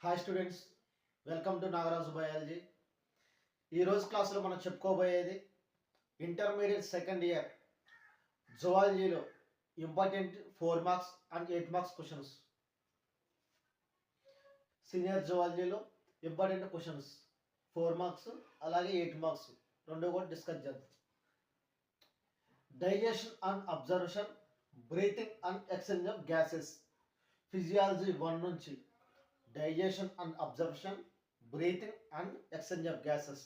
Hi students, welcome to Nagaraju biology. ఈరోజు క్లాస్లో మనం చెప్పుకోబోయేది ఇంటర్మీడియట్ సెకండ్ ఇయర్ జువాలజీలో important 4 marks and 8 marks questions. Senior జువాలజీలో ఇంపార్టెంట్ క్వశ్చన్స్ 4 మార్క్స్ అలాగే 8 మార్క్స్ రెండు కూడా డిస్కస్ చేద్దాం. Digestion and observation, breathing and exchange of gases, physiology 1 నుంచి digestion and absorption, breathing and exchange of gases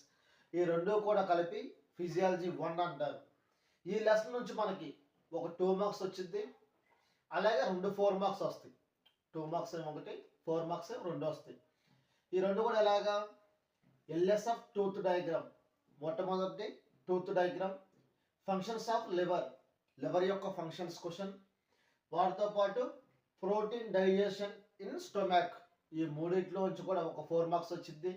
ఈ రెండు కూడా కలిపి ఫిజియాలజీ 1 అంటారు. ఈ లెసన్ నుంచి మనకి ఒక 2 మార్క్స్ వచ్చింది, అలాగే 2 4 మార్క్స్ వస్తాయి. 2 మార్క్స్ ఒకటి, 4 మార్క్స్ 2 వస్తాయి. ఈ రెండు కూడా ఎలాగా? ఎల్ఎస్ ఆఫ్ టూత్ డయాగ్రామ్, మొట్టమొదటి tooth diagram, functions of liver యొక్క ఫంక్షన్స్ క్వశ్చన్, వాటితో పాటు ప్రోటీన్ డైజెషన్ ఇన్ స్టొమాక్ ఈ మూడిట్లో నుంచి కూడా ఒక 4 మార్క్స్ వచ్చింది.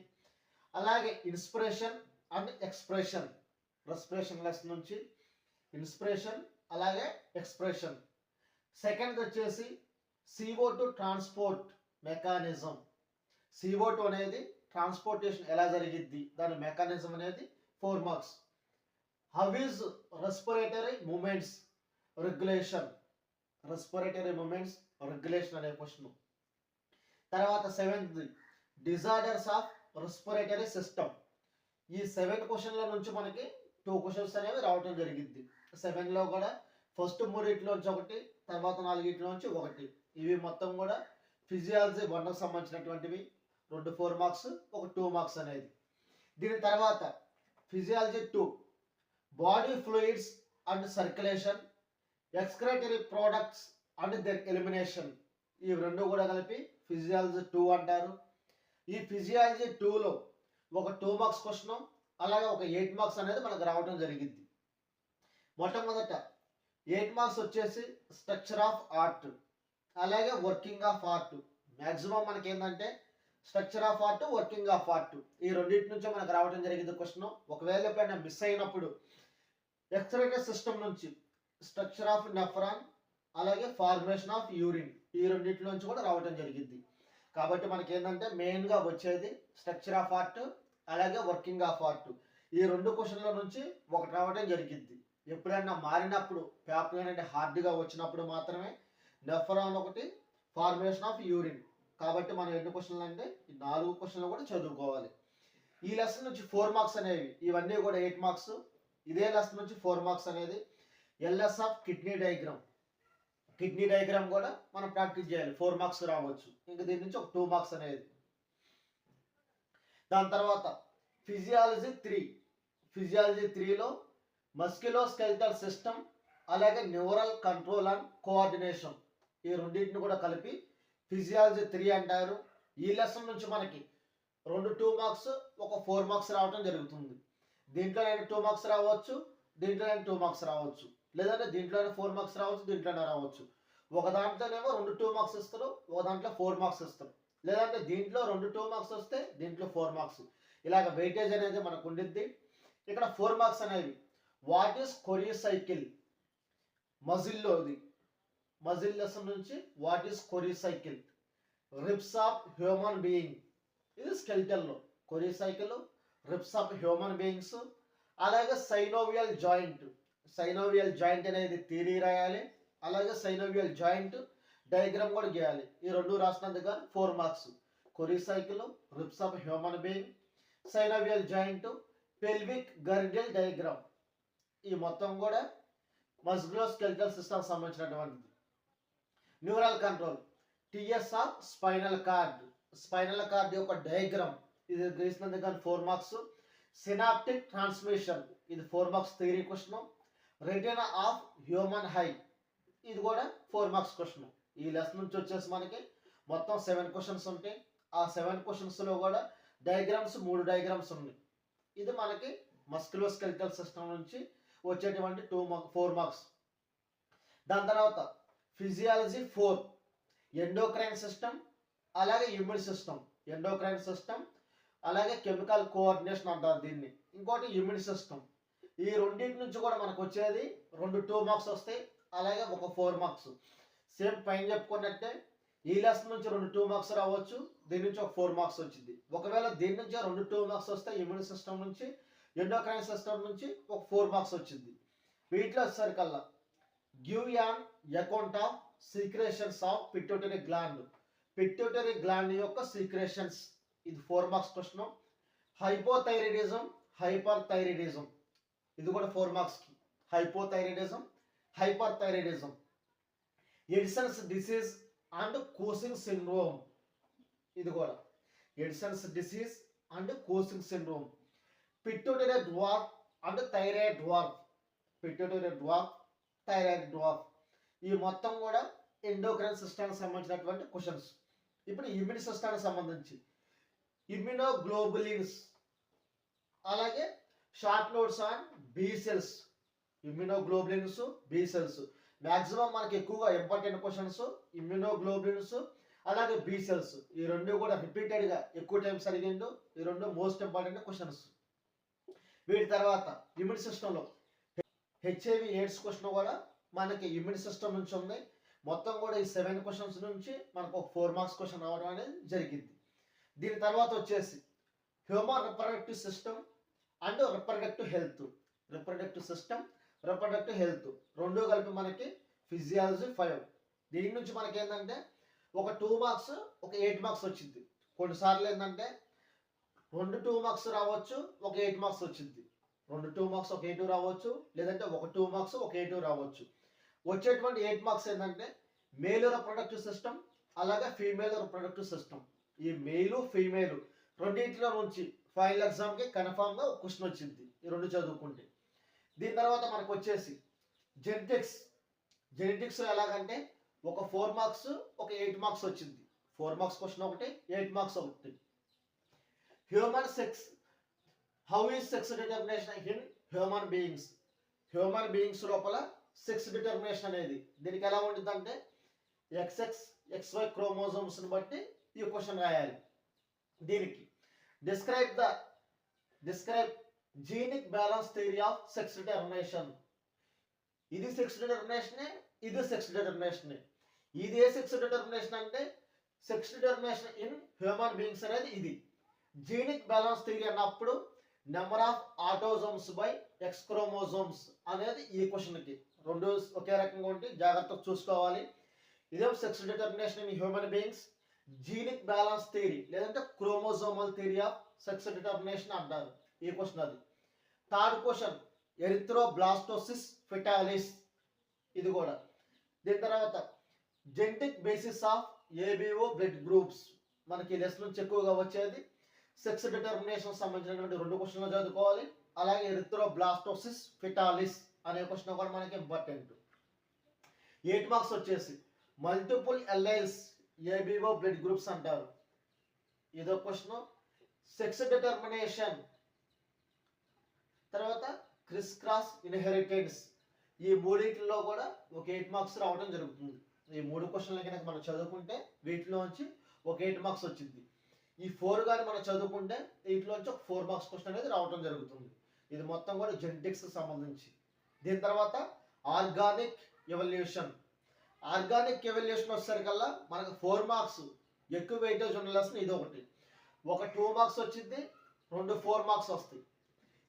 అలాగే inspiration and expression, respiration lesson నుంచి ఇన్స్పిరేషన్ అలాగే ఎక్స్ప్రెషన్. సెకండ్ వచ్చేసి CO2 ట్రాన్స్పోర్ట్ మెకానిజం. CO2 అనేది ట్రాన్స్పోర్టేషన్ ఎలా జరిగిద్ది, దాని మెకానిజం అనేది 4 marks. How is respiratory movements regulation, respiratory movements regulation అనే క్వశ్చన్. తర్వాత 7th disorders of respiratory system. ఈ 7 క్వశ్చన్ల నుంచి మనకి 2 క్వశ్చన్స్ అనేవి రావటం జరిగింది. 7లో కూడా ఫస్ట్ 3 ఒకటి, తర్వాత 4 ఒకటి. ఇవి మొత్తం కూడా ఫిజియాలజీ 1కు సంబంధించినటువంటివి. 2 4 మార్క్స్, ఒక 2 మార్క్స్ అనేది. దీని తర్వాత physiology 2 body fluids and circulation, excretory products and there elimination ఈ రెండు కూడా కలిపి ఫిజియాలజీ 2 అంటారు. ఈ ఫిజియాలజీ 2లో ఒక 2 మార్క్స్ క్వశ్చన్ అలాగే ఒక 8 మార్క్స్ అనేది మనకు రావడం జరిగింది. మొట్టమొదట 8 మార్క్స్ వచ్చేసి స్ట్రక్చర్ ఆఫ్ హార్ట్ అలాగే వర్కింగ్ ఆఫ్ హార్ట్. మ్యాక్సిమం మనకి ఏంటంటే structure of heart, working of heart ఈ రెండింటి నుంచే మనకు రావడం జరిగింది క్వశ్చన్. ఒకవేళ ఎప్పుడైనా మిస్ అయినప్పుడు ఎక్స్క్రిటరీ సిస్టమ్ నుంచి స్ట్రక్చర్ ఆఫ్ నెఫ్రాన్ అలాగే ఫార్మేషన్ ఆఫ్ యూరిన్ ఈ రెండింటి నుంచి కూడా రావడం జరిగింది. కాబట్టి మనకి ఏంటంటే మెయిన్గా వచ్చేది స్ట్రక్చర్ ఆఫ్ హార్ట్ అలాగే వర్కింగ్ ఆఫ్ హార్ట్ ఈ 2 క్వశ్చన్ల నుంచి ఒకటి రావడం జరిగింది. ఎప్పుడైనా మారినప్పుడు పేపర్ అంటే హార్డ్గా వచ్చినప్పుడు మాత్రమే నెఫ్రాన్ ఒకటి, ఫార్మేషన్ ఆఫ్ యూరిన్. కాబట్టి మనం ఎన్ని క్వశ్చన్లు అంటే ఈ 4 క్వశ్చన్లు కూడా చదువుకోవాలి. ఈ లెసన్ నుంచి 4 మార్క్స్ అనేవి, ఇవన్నీ కూడా 8 మార్క్స్. ఇదే లెసన్ నుంచి 4 మార్క్స్ అనేది LS of kidney diagram. Kidney diagram కూడా మనం ప్రాక్టీస్ చేయాలి, 4 మార్క్స్ రావచ్చు. ఇంకా దీని నుంచి ఒక 2 మార్క్స్ అనేది. దాని తర్వాత ఫిజియాలజీ 3లో మస్క్యులోస్కెలిటల్ సిస్టమ్ అలాగే న్యూరల్ కంట్రోల్ అండ్ కోఆర్డినేషన్ ఈ రెండింటిని కూడా కలిపి ఫిజియాలజీ 3 అంటారు. ఈ లెసన్ నుంచి మనకి 2 మార్క్స్, ఒక 4 మార్క్స్ రావడం జరుగుతుంది. దీంట్లో 2 మార్క్స్ రావచ్చు, దీంట్లో 2 మార్క్స్ రావచ్చు, లేదంటే దీంట్లోనే 4 మార్క్స్ రావచ్చు, దీంట్లోనే రావచ్చు. ఒక దాంట్లోనేమో 2 మార్క్స్ ఇస్తారు, ఒక దాంట్లో 4 మార్క్స్ ఇస్తారు, లేదంటే దీంట్లో 2 మార్క్స్ వస్తే దీంట్లో 4 మార్క్స్. ఇలాగ వెయిటేజ్ అనేది మనకు ఉండిద్ది. ఇక్కడ 4 మార్క్స్ అనేవి వాట్ ఈస్ కొరియోసైకిల్, మజిల్లోది మజిల్ లెసన్ నుంచి what is Cori cycle. Ribs of human being ఇది స్కెల్టల్లో, Cori cycle ribs of human beings. అలాగే సైనోవియల్ జాయింట్ అనేది థియరీ రాయాలి, అలాగే సైనోవియల్ జాయింట్ డయాగ్రామ్ కూడా గీయాలి. ఈ 2 రాసినందుకు 4 marks. Cori cycle, ribs of human being, synovial joint, pelvic girdle diagram ఈ మొత్తం కూడా మస్క్యులోస్కెలిటల్ సిస్టమ్ సంబంధించినటువంటిది. Neural control, TS of spinal cord యొక్క డయాగ్రామ్ ఇది గీసినందుకు 4 మార్క్స్. సినాప్టిక్ ట్రాన్స్మిషన్ ఇది 4 marks theory question. Retina of human high ఇది కూడా 4 మార్క్స్ క్వశ్చన్. ఈ లెసన్ నుంచి వచ్చేసి మనకి మొత్తం 7 క్వశ్చన్స్ ఉంటాయి. ఆ 7 క్వశ్చన్స్లో కూడా డయాగ్రామ్స్ 3 డయాగ్రామ్స్ ఉన్నాయి. ఇది మనకి మస్క్యులోస్కెలిటల్ సిస్టమ్ నుంచి వచ్చేటువంటి 4 మార్క్స్. దాని తర్వాత ఫిజియాలజీ 4 ఎండోక్రైన్ సిస్టమ్ అలాగే ఇమ్యూన్ సిస్టమ్. ఎండోక్రైన్ సిస్టమ్ అలాగే కెమికల్ కోఆర్డినేషన్ అంటారు దీన్ని. ఇంకోటి ఇమ్యూన్ సిస్టమ్. ఈ రెండింటి నుంచి కూడా మనకు వచ్చేది 2 మార్క్స్ వస్తాయి, అలాగే ఒక 4 మార్క్స్. సేమ్ పైన చెప్పుకున్నట్టే ఈ లెసన్ నుంచి 2 మార్క్స్ రావచ్చు, దీని నుంచి ఒక 4 మార్క్స్ వచ్చింది. ఒకవేళ దీని నుంచి 2 మార్క్స్ వస్తే ఇమ్యూన్ సిస్టమ్ నుంచి, ఎండోక్రైన్ సిస్టమ్ నుంచి ఒక 4 మార్క్స్ వచ్చింది. వీటిలో వచ్చేసరికల్లా give an account of secretions of pituitary gland. Pituitary gland యొక్క సీక్రెషన్స్, ఇది 4 marks question. Hypothyroidism, hyperthyroidism, ఇది కూడా 4 మార్క్స్ కి. Hypothyroidism, hyperthyroidism. Addison's disease and Cushing syndrome, ఇది కూడా Addison's disease and Cushing syndrome. Pituitary dwarf and thyroid dwarf, pituitary dwarf, thyroid dwarf, ఈ మొత్తం కూడా ఎండోక్రైన్ సిస్టమ్కి సంబంధించినటువంటి క్వశ్చన్స్. ఇప్పుడు ఇమ్యూన్ సిస్టమ్కి సంబంధించి ఇమ్యూనోగ్లోబులిన్స్, అలాగే short notes on B cells. Immunoglobulins, B cells maximum మనకి ఎక్కువగా ఇంపార్టెంట్ క్వశ్చన్స్. ఇమ్యూనోగ్లోబులిన్స్ అలాగే బి సెల్స్, ఈ రెండు కూడా రిపీటెడ్గా ఎక్కువ టైమ్స్ అడిగిండు. ఈ రెండు మోస్ట్ ఇంపార్టెంట్ క్వశ్చన్స్. వీటి తర్వాత ఇమ్యూన్ సిస్టంలో హెచ్ఐవి ఎయిడ్స్ క్వశ్చన్ కూడా మనకి ఇమ్యూన్ సిస్టమ్ నుంచి ఉంది. మొత్తం కూడా ఈ 7 క్వశ్చన్స్ నుంచి మనకు ఒక 4 మార్క్స్ క్వశ్చన్ రావడం అనేది జరిగింది. దీని తర్వాత వచ్చేసి human reproductive system and reproductive health. Reproductive system, reproductive health రెండు కలిపి మనకి ఫిజియాలజీ 5. దీని నుంచి మనకి ఏంటంటే ఒక 2 మార్క్స్, ఒక 8 మార్క్స్ వచ్చింది. కొన్నిసార్లు ఏంటంటే 2 మార్క్స్ రావచ్చు, ఒక 8 మార్క్స్ వచ్చింది. 2 మార్క్స్, ఒక 8 రావచ్చు, లేదంటే ఒక 2 మార్క్స్, ఒక 8 రావచ్చు. వచ్చేటువంటి 8 మార్క్స్ ఏంటంటే మేల్ రిప్రొడక్టివ్ సిస్టమ్, అలాగే ఫీమేల్ రిప్రొడక్టివ్ సిస్టమ్. ఈ మేలు ఫీమేల్ రెండింటిలో నుంచి ఫైనల్ ఎగ్జామ్కి కన్ఫామ్గా ఒక క్వశ్చన్ వచ్చింది, ఈ రెండు చదువుకుంటే. దీని తర్వాత మనకు వచ్చేసి జెనెటిక్స్. జెనెటిక్స్ ఎలాగంటే ఒక 4 మార్క్స్, ఒక 8 మార్క్స్ వచ్చింది. 4 మార్క్స్ క్వశ్చన్ ఒకటి, 8 మార్క్స్ ఒకటి. Human sex, how is sex determination in human beings. Human beings లోపల సెక్స్ డిటర్మినేషన్ అనేది దీనికి ఎలా ఉంటుంది అంటే XX, XY క్రోమోజోమ్స్ని బట్టి ఈ క్వశ్చన్ రాయాలి. దీనికి describe genic balance theory of sex determination. ఇది సెక్స్ డిటర్మినేషనే, ఇది సెక్స్ డిటర్మినేషనే. ఇది ఏ సెక్స్ డిటర్మినేషన్ అంటే sex determination in human beings అనేది ఇది. జీనిక్ బ్యాలెన్స్ థియరీ అన్నప్పుడు number of autosomes by X chromosomes అనేది ఈ క్వశ్చన్కి. రెండు ఒకే రకంగా ఉంటే జాగ్రత్తగా చూసుకోవాలి. ఇదేం sex determination in human beings, genic balance theory లేదంటే chromosomal theory of sex determination అంటారు ఈ క్వశ్చన్. అది థర్డ్ క్వశ్చన్ ఎరిథ్రోబ్లాస్టోసిస్ ఫెటాలిస్, ఇది కూడా. దీని తర్వాత genetic basis of ABO blood groups, మనకి లెసన్ నుంచి ఎక్కువగా వచ్చేది. సెక్స్ డిటర్మినేషన్ సంబంధించినటువంటి 2 క్వశ్చన్లు చదువుకోవాలి. అలాగే ఎరిథ్రోబ్లాస్టోసిస్ ఫెటాలిస్ అనే క్వశ్చన్ కూడా మనకి ఇంపార్టెంట్. 8 మార్క్స్ వచ్చేసి మల్టిపుల్ ఎల్లైల్స్ ఏబిఓ బ్లడ్ గ్రూప్స్ అంటారు, ఇదో క్వశ్చన్. సెక్స్ డిటర్మినేషన్ తర్వాత క్రిస్ క్రాస్ ఇన్హెరిటెన్స్, ఈ మూడింటిలో కూడా ఒక 8 మార్క్స్ రావడం జరుగుతుంది. ఈ 3 క్వశ్చన్లు కనుక మనం చదువుకుంటే వీటిలోంచి ఒక 8 మార్క్స్ వచ్చింది. ఈ 4 కానీ మనం చదువుకుంటే వీటిలోంచి ఒక 4 మార్క్స్ క్వశ్చన్ అనేది రావడం జరుగుతుంది. ఇది మొత్తం కూడా జెనెటిక్స్ సంబంధించి. దీని తర్వాత ఆర్గానిక్ ఎవల్యూషన్. ఆర్గానిక్ ఎవల్యూషన్ వచ్చేసరికల్లా మనకు 4 మార్క్స్ ఎక్కువ వెయిటేజ్ ఉన్న లెసన్ ఇది ఒకటి. ఒక 2 మార్క్స్ వచ్చింది, 2 4 మార్క్స్ వస్తాయి.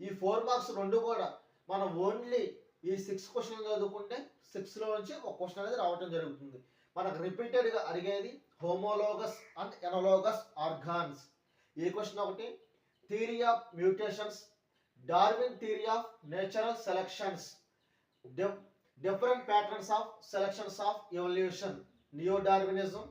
ఈ 4 మార్క్స్ రెండు కూడా మనం ఓన్లీ ఈ 6 క్వశ్చన్లు చదువుకుంటే 6లో నుంచి ఒక క్వశ్చన్ అనేది రావడం జరుగుతుంది. మనకు రిపీటెడ్గా అడిగేది హోమోలోగస్ అండ్ ఎనలోగస్ ఆర్గాన్స్, ఈ క్వశ్చన్ ఒకటి. Theory of mutations, Darwin theory of natural selections, different patterns of selections of evolution, neo Darwinism,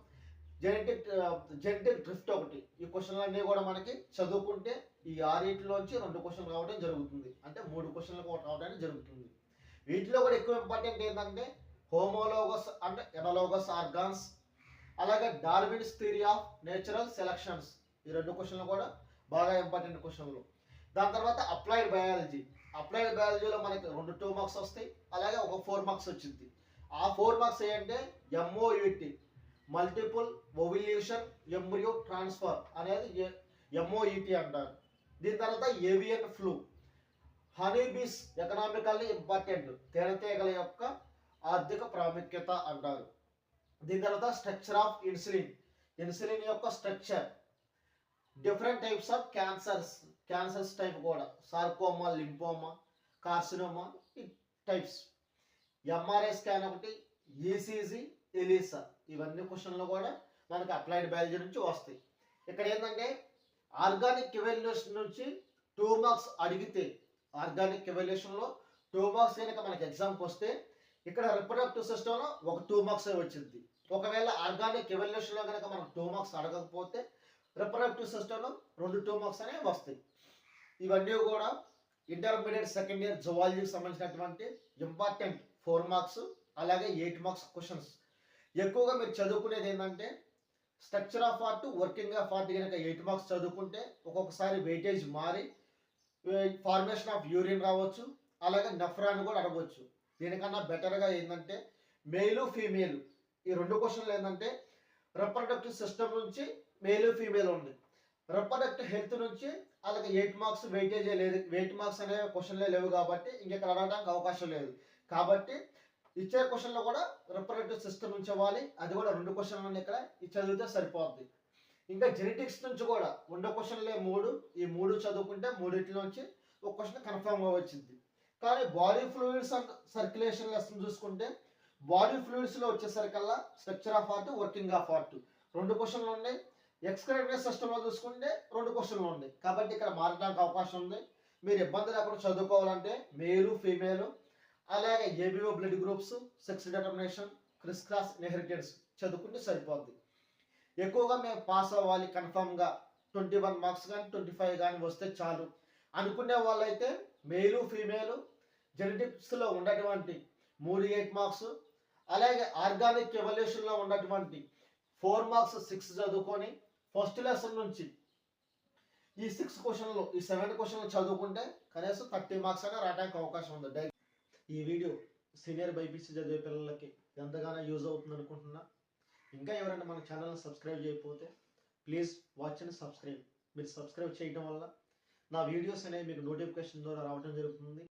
genetic drift ఒకటి. ఈ క్వశ్చన్లు అన్నీ కూడా మనకి చదువుకుంటే ఈ 6లోంచి 2 క్వశ్చన్లు రావడం జరుగుతుంది, అంటే 3 క్వశ్చన్లు రావడానికి జరుగుతుంది. వీటిలో కూడా ఎక్కువ ఇంపార్టెంట్ ఏంటంటే హోమోలోగస్ అండ్ ఎనలోగస్ ఆర్గాన్స్, అలాగే Darwin's theory of natural selections, ఈ 2 క్వశ్చన్లు కూడా బాగా ఇంపార్టెంట్ క్వశ్చన్లు. దాని తర్వాత అప్లైడ్ బయాలజీ. అప్లైడ్ బయాలజీలో మనకి 2 మార్క్స్ వస్తాయి, అలాగే ఒక 4 మార్క్స్ వచ్చింది. ఆ 4 మార్క్స్ ఏంటంటే MOUT, multiple ovulation embryo transfer అనేది MOET అంటారు. దీని తర్వాత avian flu, honeybees economically important, తేనెటీగల యొక్క ఆర్థిక ప్రాముఖ్యత అంటారు. దీని తర్వాత స్ట్రక్చర్ ఆఫ్ ఇన్సులిన్, ఇన్సులిన్ యొక్క structure, different types of cancers type కూడా, సార్కోమా, లింపోమా, కార్సినోమా ఈ టైప్స్, ఎంఆర్ఐ స్కాన్ ఒకటి, ఈసీజీ, ఎలీసా, ఇవన్నీ క్వశ్చన్లు కూడా మనకు అప్లైడ్ బయాలజీ నుంచి వస్తాయి. ఇక్కడ ఏంటంటే ఆర్గానిక్ ఎవల్యూషన్ నుంచి 2 మార్క్స్ అడిగితే, ఆర్గానిక్ ఎవల్యూషన్లో 2 మార్క్స్ కనుక మనకి ఎగ్జామ్కి వస్తే ఇక్కడ రిప్రొడక్టివ్ సిస్టంలో ఒక 2 మార్క్స్ వచ్చింది. ఒకవేళ ఆర్గానిక్ ఎవల్యూషన్లో కనుక మనకు 2 మార్క్స్ అడగకపోతే రిప్రొడక్టివ్ సిస్టంలో 2 మార్క్స్ అనేవి వస్తాయి. ఇవన్నీ కూడా ఇంటర్మీడియట్ సెకండ్ ఇయర్ జువాలజీకి సంబంధించినటువంటి ఇంపార్టెంట్ 4 మార్క్స్ అలాగే 8 మార్క్స్ క్వశ్చన్స్. ఎక్కువగా మీరు చదువుకునేది ఏంటంటే structure of heart, working of heart కనుక 8 మార్క్స్ చదువుకుంటే ఒక్కొక్కసారి వెయిటేజ్ మారి ఫార్మేషన్ ఆఫ్ యూరిన్ రావచ్చు, అలాగే నెఫ్రాన్ కూడా అడగవచ్చు. దీనికన్నా బెటర్గా ఏంటంటే మేలు ఫీమేల్ ఈ 2 క్వశ్చన్లు ఏంటంటే రిప్రొడక్టివ్ సిస్టమ్ నుంచి మేలు ఫీమేల్ ఉంది, రిప్రొడక్టివ్ హెల్త్ నుంచి అలాగే 8 మార్క్స్ వెయిటేజే లేదు, 8 మార్క్స్ అనే క్వశ్చన్లే లేవు కాబట్టి ఇంకెక్కడ అడగడానికి అవకాశం లేదు. కాబట్టి ఇచ్చే క్వశ్చన్లో కూడా రిప్రొడక్టివ్ సిస్టమ్ నుంచి ఇవ్వాలి, అది కూడా 2 క్వశ్చన్లు ఇక్కడ చదివితే సరిపోద్ది. ఇంకా జెనెటిక్స్ నుంచి కూడా 2 క్వశ్చన్లే 3, ఈ 3 చదువుకుంటే 3 నుంచి ఒక క్వశ్చన్ కన్ఫర్మ్గా వచ్చింది. కానీ body fluids and circulation lesson చూసుకుంటే బాడీ ఫ్లూయిడ్స్లో వచ్చేసరికల్లా structure of heart, working of heart 2 క్వశ్చన్లు ఉన్నాయి. ఎక్స్క్రిటరీ సిస్టంలో చూసుకుంటే 2 క్వశ్చన్లు ఉన్నాయి. కాబట్టి ఇక్కడ మారడానికి అవకాశం ఉంది. మీరు ఇబ్బంది లేకుండా చదువుకోవాలంటే మేలు ఫీమేలు అలాగే ABO blood groups, sex determination, criss cross inheritance చదువుకుంటే సరిపోద్ది. ఎక్కువగా మేము పాస్ అవ్వాలి కన్ఫర్మ్గా 21 మార్క్స్ కానీ 25 కానీ వస్తే చాలు అనుకునే వాళ్ళైతే మేలు ఫీమేలు జెనెటిక్స్లో ఉన్నటువంటి 3 8 మార్క్స్ అలాగే ఆర్గానిక్ ఎవల్యూషన్లో ఉన్నటువంటి 4 మార్క్స్ 6 చదువుకొని ఫస్ట్ లెసన్ నుంచి ఈ 6 క్వశ్చన్లు ఈ 7 క్వశ్చన్లు చదువుకుంటే కనీసం 30 మార్క్స్ అయినా రావడానికి అవకాశం ఉంది. ఈ వీడియో సీనియర్ బైపీసీ చదివే పిల్లలకి ఎంతగానో యూజ్ అవుతుంది అనుకుంటున్నా. ఇంకా ఎవరైనా మన ఛానల్ని సబ్స్క్రైబ్ చేయకపోతే ప్లీజ్ వాచ్ అండ్ సబ్స్క్రైబ్. మీరు సబ్స్క్రైబ్ చేయడం వల్ల నా వీడియోస్ అనేవి మీకు నోటిఫికేషన్ ద్వారా రావడం జరుగుతుంది.